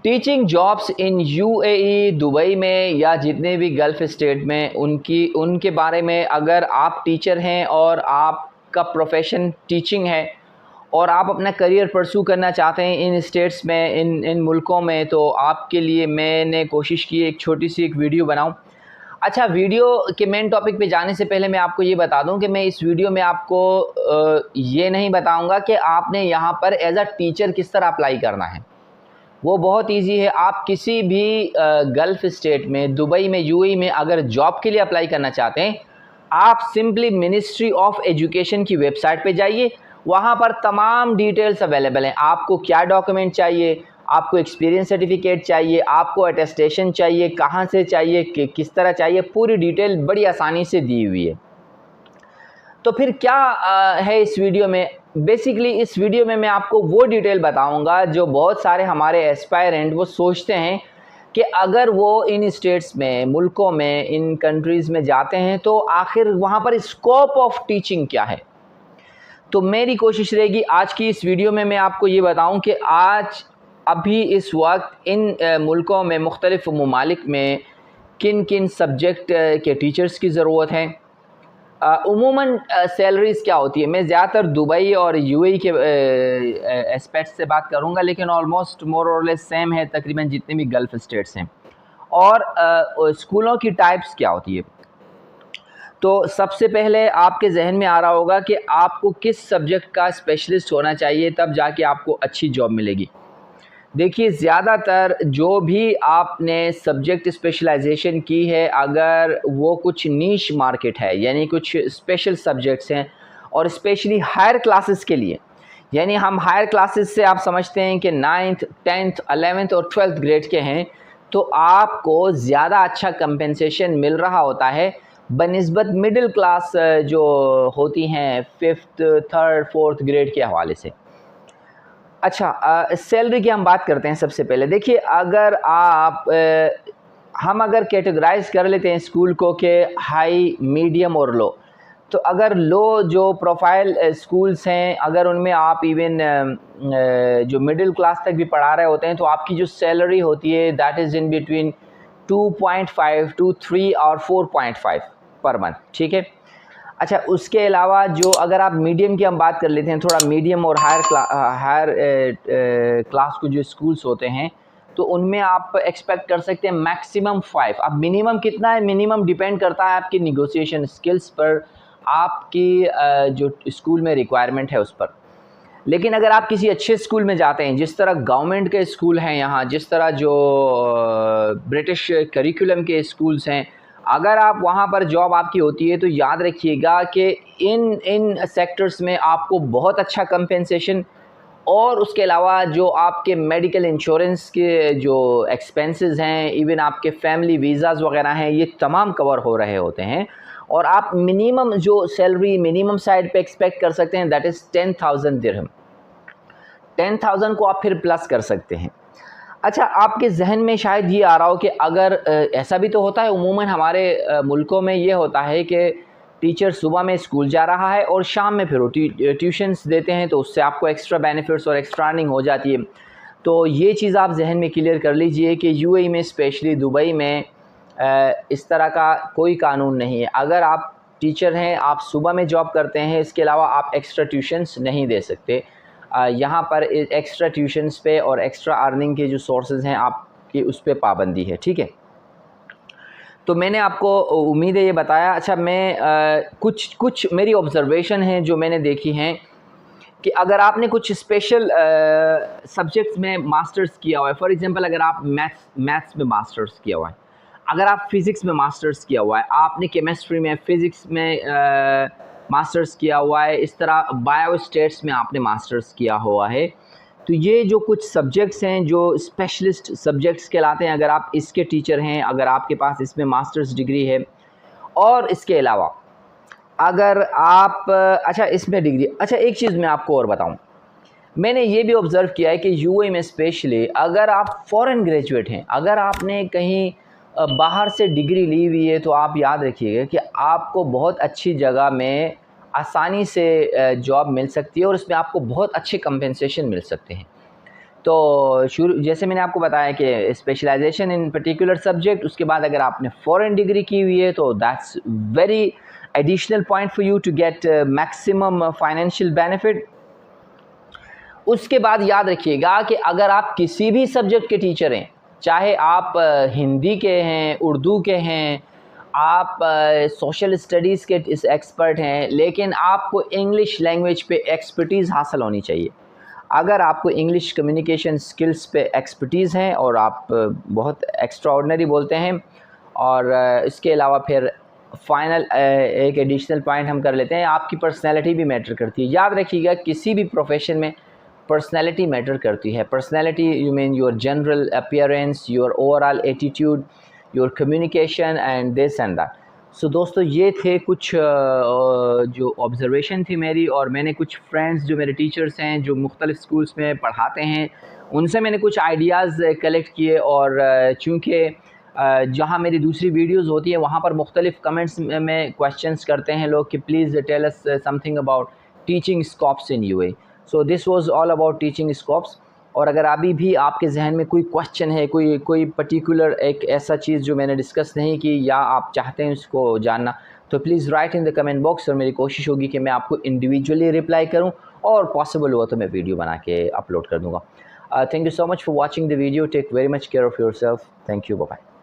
Teaching jobs in UAE, Dubai में या जितने भी गल्फ़ स्टेट में उनके बारे में, अगर आप टीचर हैं और आपका प्रोफेशन टीचिंग है और आप अपना करियर परस्यू करना चाहते हैं इन स्टेट्स में, इन मुल्कों में, तो आपके लिए मैंने कोशिश की एक छोटी सी एक वीडियो बनाऊं। अच्छा, वीडियो के मेन टॉपिक पे जाने से पहले मैं आपको ये बता दूं कि मैं इस वीडियो में आपको ये नहीं बताऊंगा कि आपने यहाँ पर एज अ टीचर किस तरह अप्लाई करना है। वो बहुत इजी है। आप किसी भी गल्फ़ स्टेट में, दुबई में, यूएई में अगर जॉब के लिए अप्लाई करना चाहते हैं, आप सिंपली मिनिस्ट्री ऑफ एजुकेशन की वेबसाइट पे जाइए। वहाँ पर तमाम डिटेल्स अवेलेबल हैं। आपको क्या डॉक्यूमेंट चाहिए, आपको एक्सपीरियंस सर्टिफिकेट चाहिए, आपको अटेस्टेशन चाहिए, कहाँ से चाहिए, किस तरह चाहिए, पूरी डिटेल बड़ी आसानी से दी हुई है। तो फिर क्या है इस वीडियो में? बेसिकली इस वीडियो में मैं आपको वो डिटेल बताऊंगा जो बहुत सारे हमारे एस्पायरेंट वो सोचते हैं कि अगर वो इन स्टेट्स में, मुल्कों में, इन कंट्रीज़ में जाते हैं तो आखिर वहाँ पर स्कोप ऑफ टीचिंग क्या है। तो मेरी कोशिश रहेगी आज की इस वीडियो में मैं आपको ये बताऊं कि आज अभी इस वक्त इन मुल्कों में, मुख्तलिफ़ ममालिक में किन किन सब्जेक्ट के टीचर्स की ज़रूरत है, उमूमन सैलरीज़ क्या होती है। मैं ज़्यादातर दुबई और यूएई के एस्पेक्ट से बात करूँगा, लेकिन ऑलमोस्ट मोर और लेस सेम है तकरीबन जितने भी गल्फ़ स्टेट्स हैं। और स्कूलों की टाइप्स क्या होती है। तो सबसे पहले आपके जहन में आ रहा होगा कि आपको किस सब्जेक्ट का स्पेशलिस्ट होना चाहिए, तब जाके आपको अच्छी जॉब मिलेगी। देखिए, ज़्यादातर जो भी आपने सब्जेक्ट स्पेशलाइजेशन की है, अगर वो कुछ नीश मार्केट है, यानी कुछ स्पेशल सब्जेक्ट्स हैं, और स्पेशली हायर क्लासेस के लिए, यानी हम हायर क्लासेस से आप समझते हैं कि 9th, 10th, 11th और 12th ग्रेड के हैं, तो आपको ज़्यादा अच्छा कंपेंसेशन मिल रहा होता है बनिस्बत मिडिल क्लास जो होती हैं 5th, 3rd, 4th ग्रेड के हवाले से। अच्छा, सैलरी की हम बात करते हैं। सबसे पहले देखिए, अगर आप हम अगर कैटेगराइज कर लेते हैं स्कूल को कि हाई, मीडियम और लो, तो अगर लो जो प्रोफाइल स्कूल्स हैं, अगर उनमें आप इवन जो मिडिल क्लास तक भी पढ़ा रहे होते हैं, तो आपकी जो सैलरी होती है that is in between 2.5 to 3 और 4.5 पर मंथ, ठीक है। अच्छा, उसके अलावा जो अगर आप मीडियम की हम बात कर लेते हैं, थोड़ा मीडियम और हायर क्लास को जो स्कूल्स होते हैं, तो उनमें आप एक्सपेक्ट कर सकते हैं मैक्सिमम 5। अब मिनिमम कितना है, मिनिमम डिपेंड करता है आपकी निगोशिएशन स्किल्स पर, आपकी जो स्कूल में रिक्वायरमेंट है उस पर। लेकिन अगर आप किसी अच्छे स्कूल में जाते हैं, जिस तरह गवर्नमेंट के स्कूल हैं यहाँ, जिस तरह जो ब्रिटिश करिकुलम के स्कूल्स हैं, अगर आप वहाँ पर जॉब आपकी होती है, तो याद रखिएगा कि इन सेक्टर्स में आपको बहुत अच्छा कंपेंसेशन, और उसके अलावा जो आपके मेडिकल इंश्योरेंस के जो एक्सपेंसेस हैं, इवन आपके फैमिली वीज़ाज़ वगैरह हैं, ये तमाम कवर हो रहे होते हैं। और आप मिनिमम जो सैलरी मिनिमम साइड पे एक्सपेक्ट कर सकते हैं दैट इज़ 10,000 दिरहम। 10,000 को आप फिर प्लस कर सकते हैं। अच्छा, आपके जहन में शायद ये आ रहा हो कि अगर ऐसा भी तो होता है, उमूमन हमारे मुल्कों में ये होता है कि टीचर सुबह में स्कूल जा रहा है और शाम में फिर वो ट्यूशन्स देते हैं, तो उससे आपको एक्स्ट्रा बेनिफिट्स और एक्स्ट्रा अर्निंग हो जाती है। तो ये चीज़ आप जहन में क्लियर कर लीजिए कि यूएई में, स्पेशली दुबई में, इस तरह का कोई कानून नहीं है। अगर आप टीचर हैं, आप सुबह में जॉब करते हैं, इसके अलावा आप एक्स्ट्रा ट्यूशन्स नहीं दे सकते। यहाँ पर एक्स्ट्रा ट्यूशन्स पे और एक्स्ट्रा अर्निंग के जो सोर्सेज हैं आपकी, उस पर पाबंदी है, ठीक है। तो मैंने आपको उम्मीद है ये बताया। अच्छा, मैं कुछ मेरी ऑब्ज़र्वेशन है जो मैंने देखी हैं कि अगर आपने कुछ स्पेशल सब्जेक्ट्स में मास्टर्स किया हुआ है, फॉर एग्जांपल अगर आप मैथ्स में मास्टर्स किया हुआ है, अगर आप फिज़िक्स में मास्टर्स किया हुआ है, आपने केमिस्ट्री में, फ़िज़िक्स में मास्टर्स किया हुआ है, इस तरह बायोस्टेट्स में आपने मास्टर्स किया हुआ है, तो ये जो कुछ सब्जेक्ट्स हैं जो स्पेशलिस्ट सब्जेक्ट्स कहलाते हैं, अगर आप इसके टीचर हैं, अगर आपके पास इसमें मास्टर्स डिग्री है, और इसके अलावा अगर आप अच्छा इसमें डिग्री, अच्छा एक चीज़ मैं आपको और बताऊं, मैंने ये भी ऑब्ज़र्व किया है कि यूएई में स्पेशली अगर आप फॉरेन ग्रेजुएट हैं, अगर आपने कहीं बाहर से डिग्री ली हुई है, तो आप याद रखिएगा कि आपको बहुत अच्छी जगह में आसानी से जॉब मिल सकती है और इसमें आपको बहुत अच्छे कंपेंसेशन मिल सकते हैं। तो शुरू जैसे मैंने आपको बताया कि स्पेशलाइजेशन इन पर्टिकुलर सब्जेक्ट, उसके बाद अगर आपने फॉरेन डिग्री की हुई है तो that's very additional point for you to get maximum financial benefit. उसके बाद याद रखिएगा कि अगर आप किसी भी सब्जेक्ट के टीचर हैं, चाहे आप हिंदी के हैं, उर्दू के हैं, आप सोशल स्टडीज़ के इस एक्सपर्ट हैं, लेकिन आपको इंग्लिश लैंग्वेज पे एक्सपर्टीज़ हासिल होनी चाहिए। अगर आपको इंग्लिश कम्युनिकेशन स्किल्स पे एक्सपर्टीज़ हैं और आप बहुत एक्स्ट्राऑर्डिनरी बोलते हैं, और इसके अलावा फिर फाइनल एक एडिशनल पॉइंट हम कर लेते हैं, आपकी पर्सनैलिटी भी मैटर करती है। याद रखिएगा किसी भी प्रोफेशन में पर्सनैलिटी मैटर करती है। Personality you mean your general appearance, your overall attitude, your communication and this and that. So दोस्तों, ये थे कुछ जो ऑब्ज़र्वेशन थी मेरी, और मैंने कुछ फ्रेंड्स जो मेरे टीचर्स हैं जो मुख्तलिफ़ स्कूल्स में पढ़ाते हैं, उनसे मैंने कुछ आइडियाज़ कलेक्ट किए। और चूँकि जहाँ मेरी दूसरी वीडियोज़ होती है वहाँ पर मुख्तलिफ़ कमेंट्स में क्वेश्चंस करते हैं लोग कि please tell us something about teaching scopes in UAE. So this was all about teaching scopes. और अगर अभी भी आपके जहन में कोई क्वेश्चन है, कोई पर्टिकुलर एक ऐसा चीज़ जो मैंने डिस्कस नहीं की या आप चाहते हैं उसको जानना, तो please write in the comment box, और मेरी कोशिश होगी कि मैं आपको इंडिविजुअली रिप्लाई करूं, और पॉसिबल हुआ तो मैं वीडियो बना के अपलोड कर दूँगा। Thank you so much for watching the video. Take very much care of yourself. Thank you. Bye bye.